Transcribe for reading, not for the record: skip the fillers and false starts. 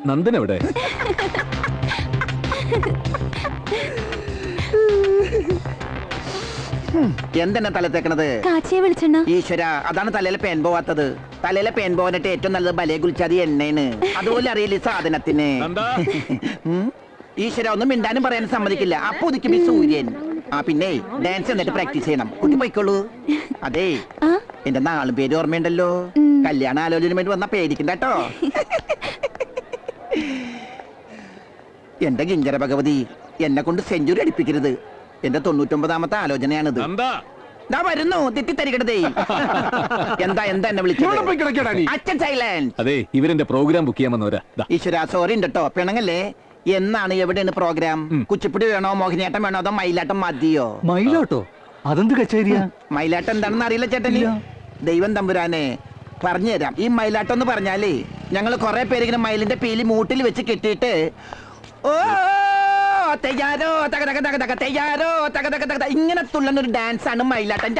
നന്ദൻ എവിടെ? എന്തെന്നെ തലത്തേക്കണത്? കാച്ചിയെ വിളിച്ചെണ്ണ. ഈശ്വര, അതാണ് തലയിലെ പേൻ പോവാത്തത്. തലയിലെ പേൻ പോവാനായിട്ട് ഏറ്റവും നല്ലത് ബലയെ കുളിച്ചത് എണ്ണേന്. അതുപോലെ അറിയില്ല ഈ സാധനത്തിന്. ഈശ്വര, ഒന്നും മിണ്ടാനും പറയാനും സമ്മതിക്കില്ല. അപ്പൊ ഉദിക്കും ഈ സൂര്യൻ. ആ പിന്നെ ഡാൻസ് എന്നിട്ട് പ്രാക്ടീസ് ചെയ്യണം. കുട്ടി പോയിക്കോളൂ. അതെ, എന്റെ നാളും പേര് ഓർമ്മയുണ്ടല്ലോ. കല്യാണ ആലോചന വേണ്ടി വന്ന പേടിക്കണ്ട കേട്ടോ. എന്റെ ഗിഞ്ചര ഭഗവതി, എന്നെ കൊണ്ട് സെഞ്ചുറി അടിപ്പിക്കരുത്. എന്റെ 99ാമത്തെ ആലോചനയാണിത്. ദാ വരുന്നു തെറ്റിദ്ധരിക്കണതേ. എന്താ എന്താ എന്നെ വിളിച്ചത്? അച്ഛൻ സൈലന്റ്. അതെ, ഇവരെന്റെ പ്രോഗ്രാം ബുക്ക് ചെയ്യാൻ വന്നവരാ. ഈശ്വര, സോറി ഉണ്ട് കേട്ടോ. പിണങ്ങല്ലേ. എന്നാണ്, എവിടെയാണ് പ്രോഗ്രാം? കുച്ചിപ്പിടി വേണോ, മോഹിനിയാട്ടം വേണോ, അതോ മയിലാട്ടം മതിയോ? മയിലാട്ടോ? അതെന്ത് കച്ചേരിയാ? മയിലാട്ടം എന്താണെന്ന് അറിയില്ല ചേട്ടന്? ദൈവം തമ്പുരാനെ പറഞ്ഞുതരാം. ഈ മയിലാട്ടം എന്ന് പറഞ്ഞാലേ, ഞങ്ങള് കുറെ പേര് ഇങ്ങനെ മയിലിന്റെ പീലി മൂട്ടിൽ വെച്ച് കെട്ടിയിട്ട് ഓ തെയ്യാരോ തക തക തക തക തെയ്യാരോ തക തക തക ഇങ്ങനെ തുള്ളുന്ന ഒരു ഡാൻസ് ആണ് മയിലാട്ടം.